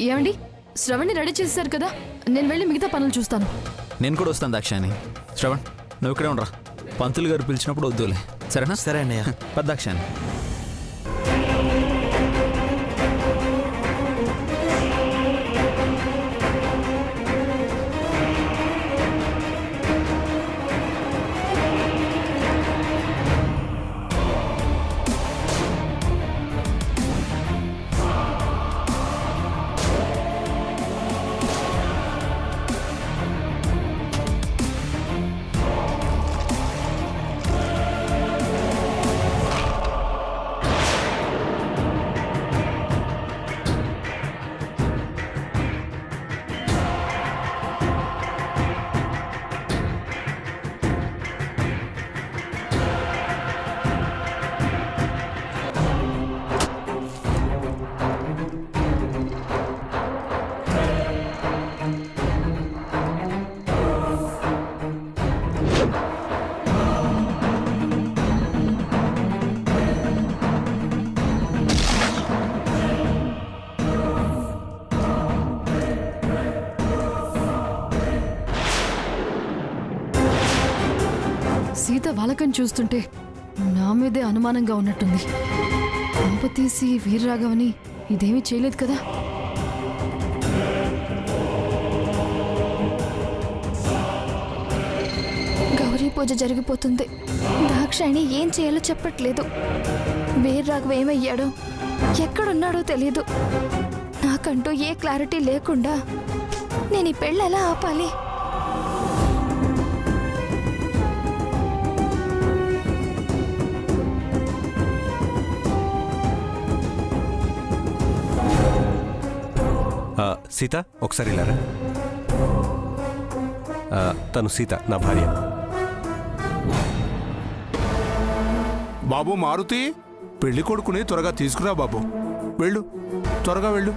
ఏమండి, శ్రవణ్ని రెడీ చేశారు కదా, నేను వెళ్ళి మిగతా పనులు చూస్తాను. నేను కూడా వస్తాను దాక్షాయణి. శ్రవణ్, నువ్వు ఇక్కడే ఉండరా. పంతులు గారు పిలిచినప్పుడు వద్దులే, సరేనా? సరే అన్నయ్య. పెద్ద దాక్షాయణి. సీత వాలకం చూస్తుంటే నా మీదే అనుమానంగా ఉన్నట్టుంది. పంప తీసి వీర్రాఘవని ఇదేమీ చేయలేదు కదా? గౌరీ పూజ జరిగిపోతుంది. దాక్షాయణి ఏం చేయాలో చెప్పట్లేదు. వీర్రాఘవ ఏమయ్యాడో, ఎక్కడున్నాడో తెలియదు. నాకంటూ ఏ క్లారిటీ లేకుండా నేను ఈ పెళ్ళి ఎలా ఆపాలి? సీత, ఒకసారి ఇలారా. తను సీత, నా భార్య. బాబు మారుతి, పెళ్లి కొడుకుని త్వరగా తీసుకురా బాబు. వెళ్ళు, త్వరగా వెళ్ళు.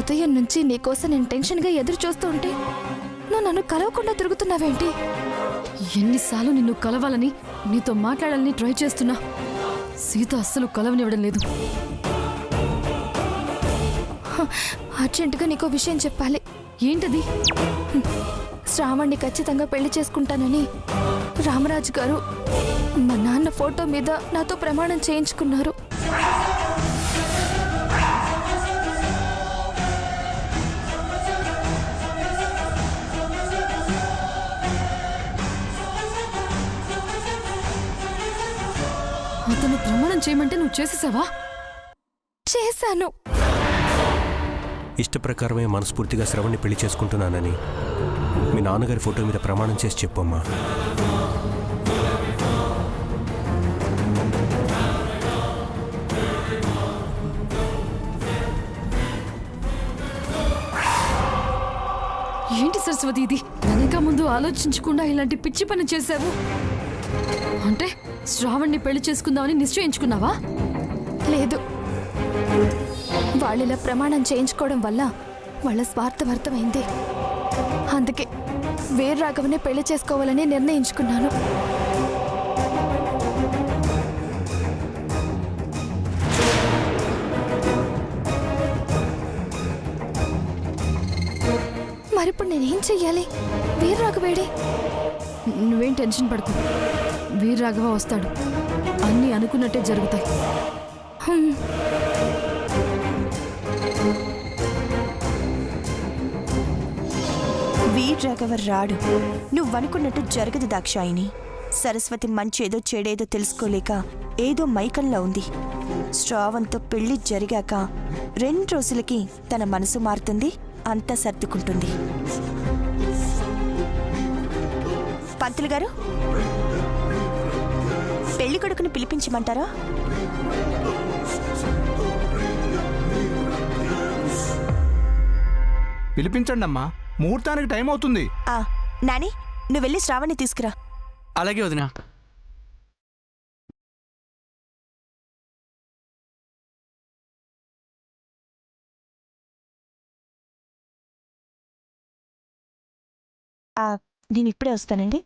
ఉదయం నుంచి నీకోసం నేను టెన్షన్గా ఎదురు చూస్తూ ఉంటే నువ్వు నన్ను కలవకుండా తిరుగుతున్నావేంటి? ఎన్నిసార్లు నిన్ను కలవాలని, నీతో మాట్లాడాలని ట్రై చేస్తున్నా, సీత అస్సలు కలవనివ్వడం లేదు. అర్జెంటుగా నీకో విషయం చెప్పాలి. ఏంటది? శ్రావణ్ణి ఖచ్చితంగా పెళ్లి చేసుకుంటానని రామరాజు గారు మా నాన్న ఫోటో మీద నాతో ప్రమాణం చేయించుకున్నారు. అతను ప్రమాణం చేయమంటే నువ్వు చేసేసావా? చేశాను. ఇష్టప్రకారమే మనస్ఫూర్తిగా శ్రవణ్ణి పెళ్లి చేసుకుంటున్నానని మీ నాన్నగారి ఫోటో మీద ప్రమాణం చేసి చెప్పమ్మా. ఏంటి సరస్వతి ఇది? వెనక ముందు ఆలోచించకుండా ఇలాంటి పిచ్చి పని చేశావు. అంటే శ్రావణ్ణి పెళ్లి చేసుకుందామని నిశ్చయించుకున్నావా? లేదు, వాళ్ళిలా ప్రమాణం చేయించుకోవడం వల్ల వాళ్ళ స్వార్థభర్తమైంది. అందుకే వీర్రాఘవనే పెళ్లి చేసుకోవాలని నిర్ణయించుకున్నాను. మరిప్పుడు నేనేం చెయ్యాలి? వీర్రాఘవేడే. నువ్వేం టెన్షన్ పడకు, వీర్రాఘవ వస్తాడు. అన్నీ అనుకున్నట్టే జరుగుతాయి. వీర్రాఘవ రాడు. నువ్వనుకున్నట్టు జరగదు దాక్షాయిని. సరస్వతి మంచేదో చెడేదో తెలుసుకోలేక ఏదో మైకంలో ఉంది. శ్రావంతో పెళ్లి జరిగాక 2 రోజులకి తన మనసు మారుతుంది, అంతా సర్దుకుంటుంది. పంతులు గారు, పెళ్లి కొడుకుని పిలిపించమంటారా? పిలిపించండి అమ్మా, ముహూర్తానికి టైం అవుతుంది. నాని, నువ్వు వెళ్ళి శ్రావణ్ణి తీసుకురా. అలాగే వదినా. నేను ఇప్పుడే వస్తానండి.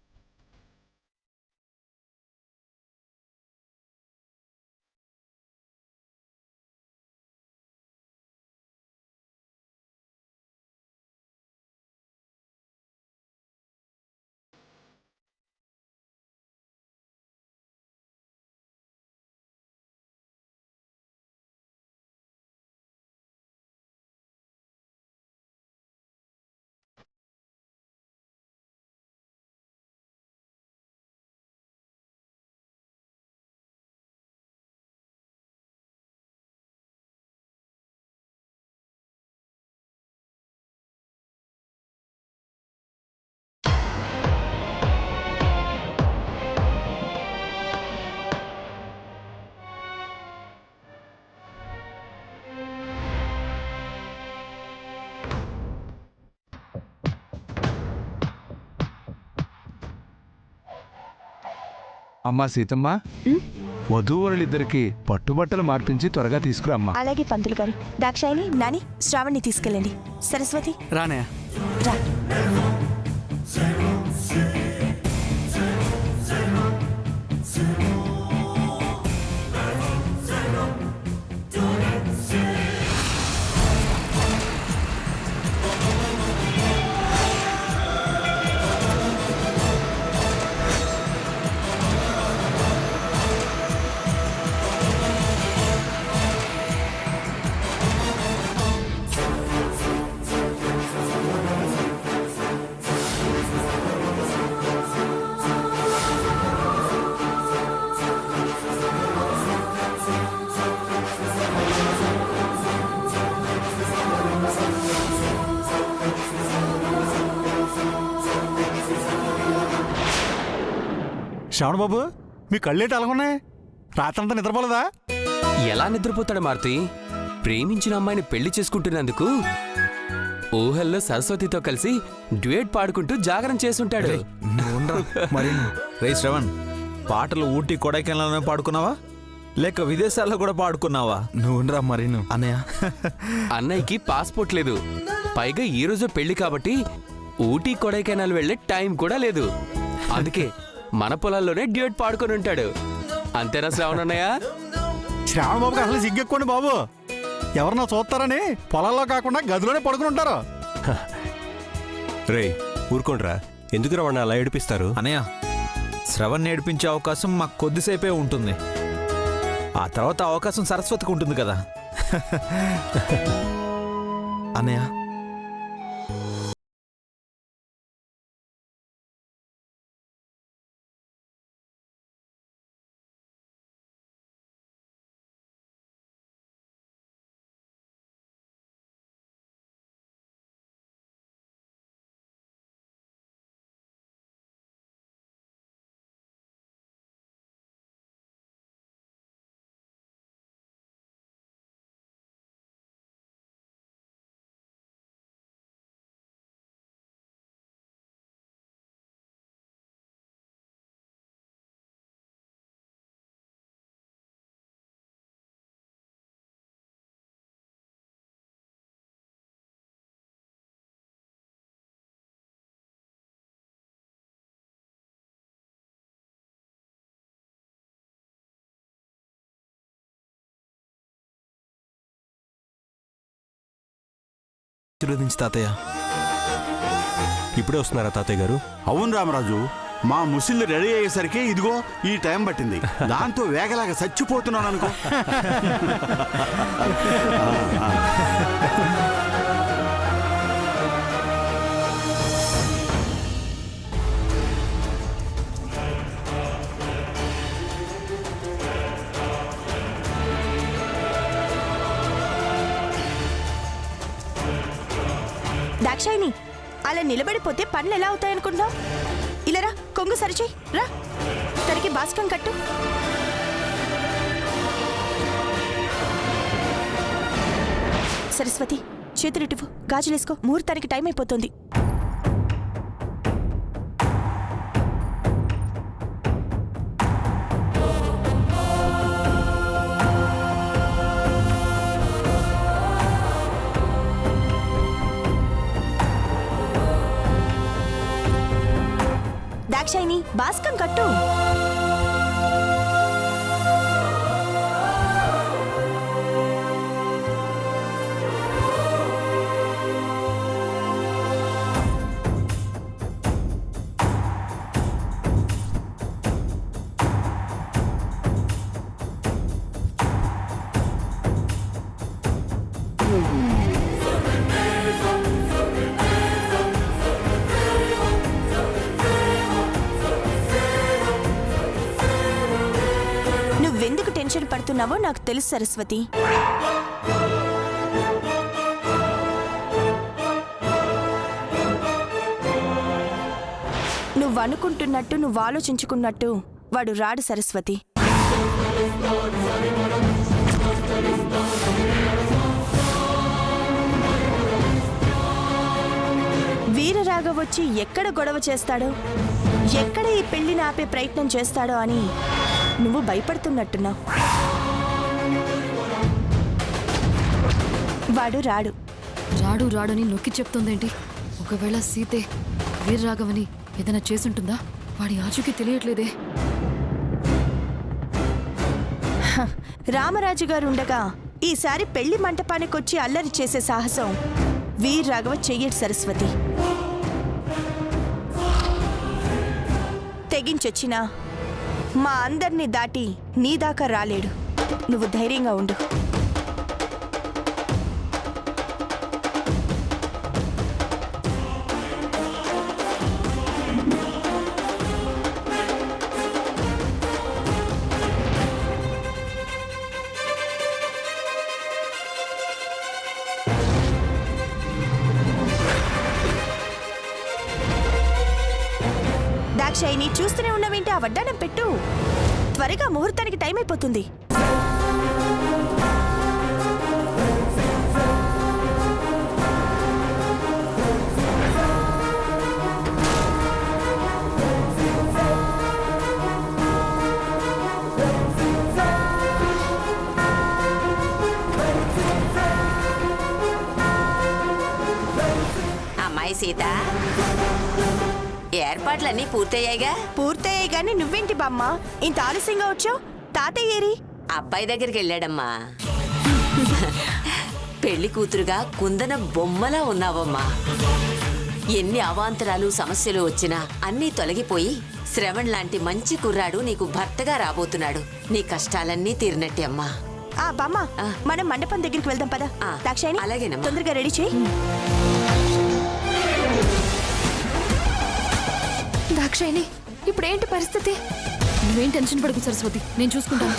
అమ్మా సీతమ్మ, వధూవరులిద్దరికి పట్టుబట్టలు మార్పించి త్వరగా తీసుకురమ్మా. అలాగే పంతులు గారు. దాక్షాయిని, నాని, శ్రావణ్ణి తీసుకెళ్ళండి. సరస్వతి రానయ్య. రా. శ్రావణ బాబు, మీ కళ్ళేటి అలాగున్నాయి? రాత్రంతా నిద్రపోలేదా? ఎలా నిద్రపోతాడు మారుతి? ప్రేమించిన అమ్మాయిని పెళ్లి చేసుకుంటున్నందుకు ఊహల్లో సరస్వతితో కలిసి డ్యూయట్ పాడుకుంటూ జాగరణ చేసుంటాడు. రే శ్రవణ్, పాటలు ఊటీ కొడైకెనాల్లోనే పాడుకున్నావా లేక విదేశాల్లో కూడా పాడుకున్నావా? నువ్వురా మరి అన్నయ్య. అన్నయ్యకి పాస్పోర్ట్ లేదు. పైగా ఈ రోజు పెళ్లి కాబట్టి ఊటీ కొడైకెనాల్ వెళ్లే టైం కూడా లేదు. అందుకే మన పొలాల్లోనే డ్యూయట్ పాడుకొని ఉంటాడు. అంతేనా శ్రావణన్నయ్య? శ్రావణ బాబుకి అసలు సిగ్గెక్కోండి బాబు. ఎవరన్నా చూస్తారని పొలాల్లో కాకుండా గదిలోనే పడుకుని ఉంటారు. రే ఊరుకోండ్రా, ఎందుకు వాడిని అలా ఏడిపిస్తారు? అన్నయ్య, శ్రవణ్ నేర్పించే అవకాశం మాకు కొద్దిసేపే ఉంటుంది. ఆ తర్వాత అవకాశం సరస్వతికి ఉంటుంది కదా. అన్నయ్య, ఆశీర్వదించు తాతయ్య. ఇప్పుడే వస్తున్నారా తాతయ్య గారు? అవును రామరాజు, మా ముసిళ్ళు రెడీ అయ్యేసరికి ఇదిగో ఈ టైం పట్టింది. దాంతో వేగలాగా చచ్చిపోతున్నాను అనుకో. దాక్షాయిని, అలా నిలబడిపోతే పనులు ఎలా అవుతాయనుకుంటున్నావు? ఇలా రా, కొంగు సరిచేయి. రా, తనకి బాస్కం కట్టు. సరస్వతి, చేతులిటివు, గాజులేసుకో. ముహూర్తానికి టైం అయిపోతుంది. దాక్షాయిని బాస్కం కట్టు. నువ్వెందుకు టెన్షన్ పడుతున్నావో నాకు తెలుసు సరస్వతి. నువ్వు అనుకుంటున్నట్టు నువ్వు ఆలోచించుకున్నట్టు వాడు రాడు సరస్వతి. వీరరాఘవ్ వచ్చి ఎక్కడ గొడవ చేస్తాడో, ఎక్కడ ఈ పెళ్లిని ఆపే ప్రయత్నం చేస్తాడో అని నువ్వు భయపడుతున్నట్టున్నావు. వాడు రాడు. రాడు రాడని నొక్కి చెప్తుందేంటి? ఒకవేళ సీతే వీరరాఘవని ఏదైనా చేసుంటుందా? వాడి ఆచూకీ తెలియట్లేదే. రామరాజు గారు ఉండగా ఈసారి పెళ్లి మంటపానికొచ్చి అల్లరి చేసే సాహసం వీరరాఘవ చెయ్యడు సరస్వతి. తెగించొచ్చినా మా అందర్నీ దాటి నీ దాకా రాలేడు. నువ్వు ధైర్యంగా ఉండు. దాక్షాయిని చూస్తూనే ఉన్నవేంటి? ఆ వడ్డానం పెట్టు. త్వరగా ముహూర్తానికి టైం అయిపోతుంది. అమ్మాయి సీత, ఏర్పాట్లన్నీ పూర్తయ్యాయిగా? పూర్తయ్యాయి గాని నువ్వేంటి బామ్మ ఇంత ఆలస్యంగా వచ్చావు? తాతయ్య ఏరి? అబ్బాయి దగ్గరికి వెళ్ళాడమ్మా. పెళ్లి కూతురుగా కుందన బొమ్మలా ఉన్నావమ్మా. ఎన్ని అవాంతరాలు సమస్యలు వచ్చినా అన్నీ తొలగిపోయి శ్రవణ్ లాంటి మంచి కుర్రాడు నీకు భర్తగా రాబోతున్నాడు. నీ కష్టాలన్నీ తీరినట్టే అమ్మా. బామ్మ, మనం మండపం దగ్గరికి వెళ్దాం పద. దాక్షాయిని, అలాగేనమ్మా. తొందరగా రెడీ చేయి. దాక్షాయిని, ఇప్పుడేంటి పరిస్థితి? నువ్వేం టెన్షన్ పడకు సరస్వతి, నేను చూసుకుంటాను.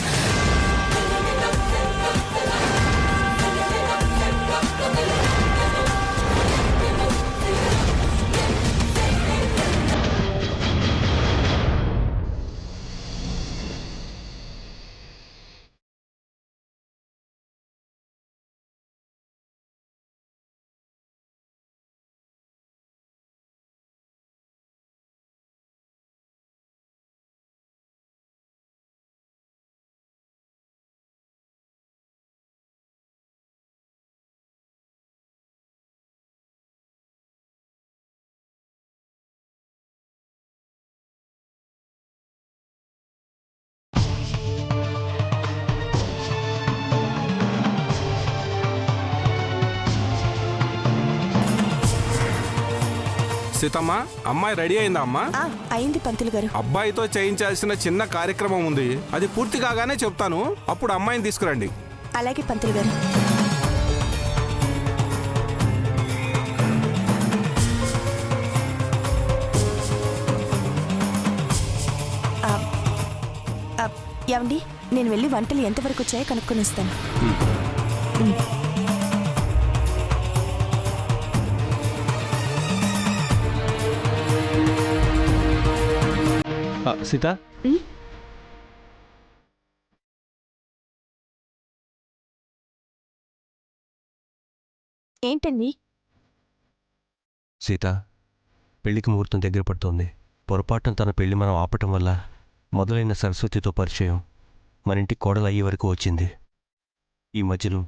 సీతమ్మ, అమ్మాయి రెడీ అయిందా అమ్మా? అయింది పంతులు గారు. అబ్బాయితో చేయించాల్సిన చిన్న కార్యక్రమం ఉంది. అది పూర్తి కాగానే చెప్తాను. అప్పుడు అమ్మాయిని తీసుకురండి. అలాగే పంతులు గారు. ఏమండి, నేను వెళ్ళి వంటలు ఎంతవరకు వచ్చాయో కనుక్కొని వస్తాను. సీత, ఏంటండి? సీత, పెళ్లికి ముహూర్తం దగ్గర పడుతోంది. పొరపాటున తన పెళ్లి మనం ఆపటం వల్ల మొదలైన సరస్వతితో పరిచయం మన ఇంటికి కోడలు అయ్యే వరకు వచ్చింది. ఈ మధ్యలో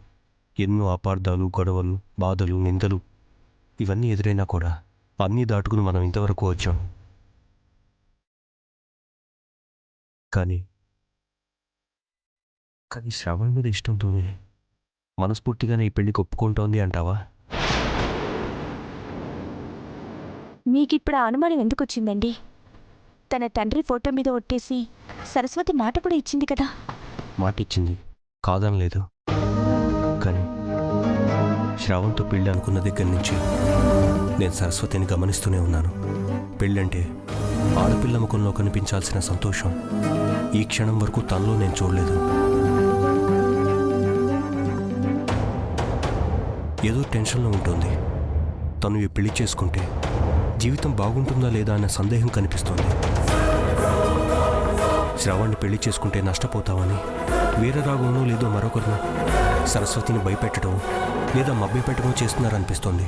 ఎన్నో అపార్థాలు, గొడవలు, బాధలు, నిందలు ఇవన్నీ ఎదురైనా కూడా అన్నీ దాటుకుని మనం ఇంతవరకు వచ్చాం. కానీ శ్రావణ్ మీద ఇష్టంతోనే మనస్ఫూర్తిగానే ఈ పెళ్లికి ఒప్పుకుంటోంది అంటావా? మీకిప్పుడు ఆ అనుమానం ఎందుకు వచ్చిందండి? తన తండ్రి ఫోటో మీద ఒట్టేసి సరస్వతి మాట కూడా ఇచ్చింది కదా. మాట ఇచ్చింది, కాదనలేదు. కానీ శ్రావణ్తో పెళ్ళి అనుకున్న దగ్గర నుంచి నేను సరస్వతిని గమనిస్తూనే ఉన్నాను. పెళ్ళంటే ఆడపిల్ల ముఖంలో కనిపించాల్సిన సంతోషం ఈ క్షణం వరకు తనలో నేను చూడలేదు. ఏదో టెన్షన్లో ఉంటుంది. తను ఈ పెళ్లి చేసుకుంటే జీవితం బాగుంటుందా లేదా అన్న సందేహం కనిపిస్తోంది. శ్రావణ్ని పెళ్లి చేసుకుంటే నష్టపోతామని వేరే రాగంలో లేదో మరొకరినో సరస్వతిని భయపెట్టడం లేదా మభ్యపెట్టడం చేస్తున్నారనిపిస్తోంది.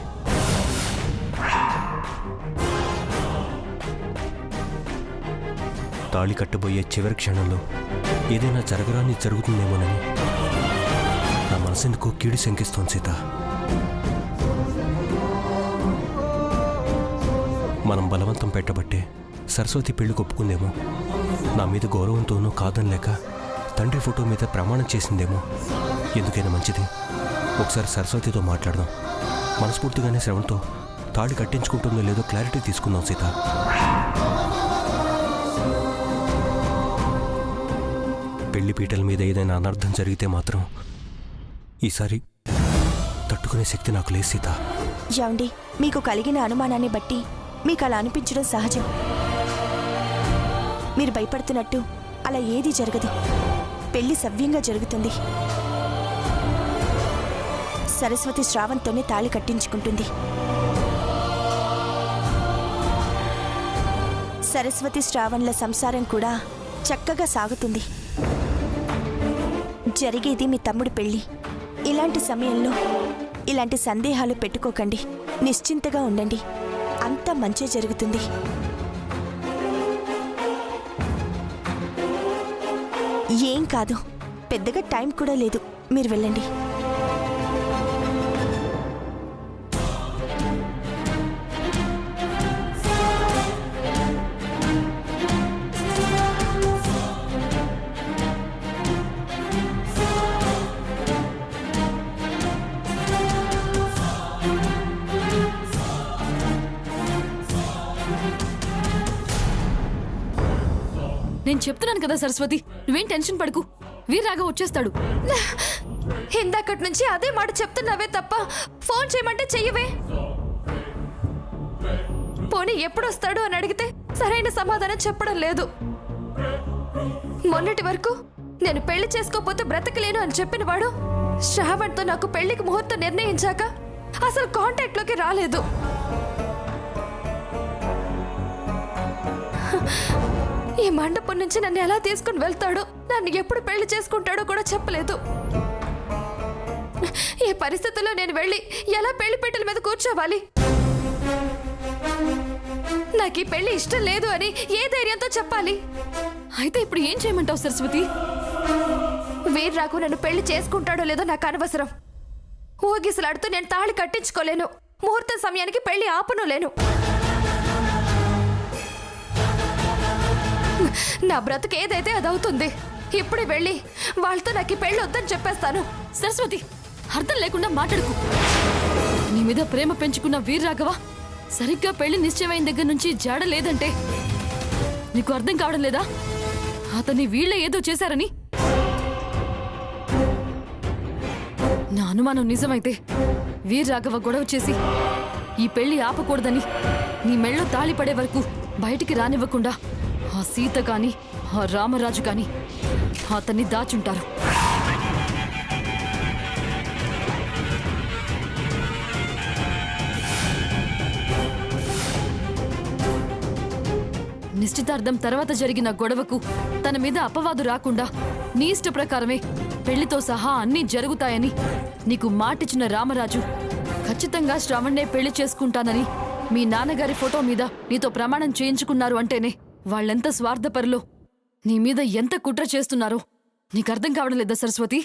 తాళి కట్టబోయే చివరి క్షణంలో ఏదైనా జరగరాని జరుగుతుందేమోనని నా మనసెందుకో కీడు శంకిస్తోంది సీత. మనం బలవంతం పెట్టబట్టే సరస్వతి పెళ్లి ఒప్పుకుందేమో. నా మీద గౌరవంతోనూ కాదనలేక తండ్రి ఫోటో మీద ప్రమాణం చేసిందేమో. ఎందుకైనా మంచిది ఒకసారి సరస్వతితో మాట్లాడదాం. మనస్ఫూర్తిగానే శ్రవణ్తో తాళి కట్టించుకుంటుందో లేదో క్లారిటీ తీసుకుందాం సీత. పెళ్లి పీటల మీద ఏదైనా అనర్థం జరిగితే మాత్రం ఈసారి తట్టుకునే శక్తి నాకు లేదు సీత. ఏమండి, మీకు కలిగిన అనుమానాన్ని బట్టి మీకు అలా అనిపించడం సహజం. మీరు భయపడుతున్నట్టు అలా ఏదీ జరగదు. పెళ్లి సవ్యంగా జరుగుతుంది. సరస్వతి శ్రావణ్తోనే తాళి కట్టించుకుంటుంది. సరస్వతి శ్రావణ్ల సంసారం కూడా చక్కగా సాగుతుంది. జరిగేది మీ తమ్ముడి పెళ్లి. ఇలాంటి సమయంలో ఇలాంటి సందేహాలు పెట్టుకోకండి. నిశ్చింతగా ఉండండి. అంతా మంచి జరుగుతుంది. ఏం కాదు, పెద్దగా టైం కూడా లేదు. మీరు వెళ్ళండి. నేను చెప్తున్నాను కదా సరస్వతి, నువ్వేం టెన్షన్ పడకు. వీర్రాగా వచ్చేస్తాడు. ఇందాకటి నుంచి అదే మాట చెప్తున్నావే తప్ప ఫోన్ చేయమంటే చెయ్యవే. పోనీ ఎప్పుడొస్తాడు అని అడిగితే సరైన సమాధానం చెప్పడం లేదు. మొన్నటి వరకు నేను పెళ్లి చేసుకోపోతే బ్రతకలేను అని చెప్పిన వాడు శ్రావణ్తో నాకు పెళ్లికి ముహూర్తం నిర్ణయించాక అసలు కాంటాక్ట్లోకి రాలేదు. ఈ మండపం నుంచి నన్ను ఎలా తీసుకుని వెళ్తాడో, నన్ను ఎప్పుడు పెళ్లి చేసుకుంటాడో కూడా చెప్పలేదు. ఈ పరిస్థితుల్లో నేను వెళ్ళి ఎలా పెళ్లి పీటల మీద కూర్చోవాలి? నాకు ఈ పెళ్లి ఇష్టం లేదు అని ఏ ధైర్యంతో చెప్పాలి? అయితే ఇప్పుడు ఏం చేయమంటావు సరస్వతి? వీర్రాకు నన్ను పెళ్లి చేసుకుంటాడో లేదో నాకు అనవసరం. ఊగిసలాడుతూ నేను తాళి కట్టించుకోలేను. ముహూర్తం సమయానికి పెళ్లి ఆపను లేను. నా బ్రతుకు ఏదైతే అదవుతుంది. ఇప్పుడే వెళ్ళి వాళ్ళతో నాకు ఈ పెళ్లి వద్దని చెప్పేస్తాను. సరస్వతి, అర్థం లేకుండా మాట్లాడుకు. నీ మీద ప్రేమ పెంచుకున్న వీర్రాఘవ సరిగ్గా పెళ్లి నిశ్చయమైన దగ్గర నుంచి జాడ లేదంటే నీకు అర్థం కావడం లేదా? అతన్ని వీళ్ళే ఏదో చేశారని. నా అనుమానం నిజమైతే వీర్రాఘవ గొడవ చేసి ఈ పెళ్లి ఆపకూడదని నీ మెళ్ళో తాళి పడే వరకు బయటికి రానివ్వకుండా ఆ సీత కాని ఆ రామరాజు కాని అతన్ని దాచుంటారు. నిశ్చితార్థం తర్వాత జరిగిన గొడవకు తన మీద అపవాదు రాకుండా నీ ఇష్ట ప్రకారమే పెళ్లితో సహా అన్నీ జరుగుతాయని నీకు మాటిచ్చిన రామరాజు ఖచ్చితంగా శ్రావణ్ణే పెళ్లి చేసుకుంటానని మీ నాన్నగారి ఫోటో మీద నీతో ప్రమాణం చేయించుకున్నారు అంటేనే వాళ్ళెంత స్వార్థపరులో, నీ మీద ఎంత కుట్ర చేస్తున్నారో నీకు అర్థం కావడం లేదా సరస్వతి?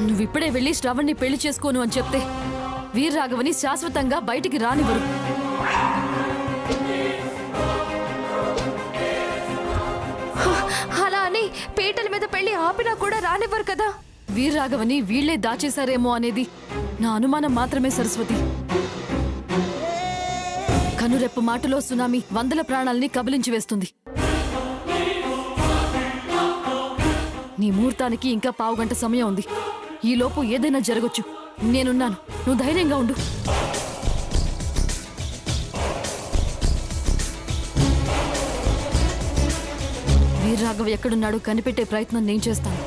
నువ్విప్పుడే వెళ్ళి శ్రావణ్ణి పెళ్లి చేసుకోను అని చెప్తే వీర్రాఘవని శాశ్వతంగా బయటికి రానివ్వరు. అలా అని పీటల మీద పెళ్లి ఆపినా కూడా రానివ్వరు కదా. వీర్రాఘవని వీళ్లే దాచేశారేమో అనేది నా అనుమానం మాత్రమే సరస్వతి. కనురెప్పు మాటలో సునామీ వందల ప్రాణాలని కబలించి వేస్తుంది. నీ ముహూర్తానికి ఇంకా పావుగంట సమయం ఉంది. ఈలోపు ఏదైనా జరగొచ్చు. నేనున్నాను, నువ్వు ధైర్యంగా ఉండు. వీర్రాఘవ ఎక్కడున్నాడో కనిపెట్టే ప్రయత్నం నేను చేస్తాను.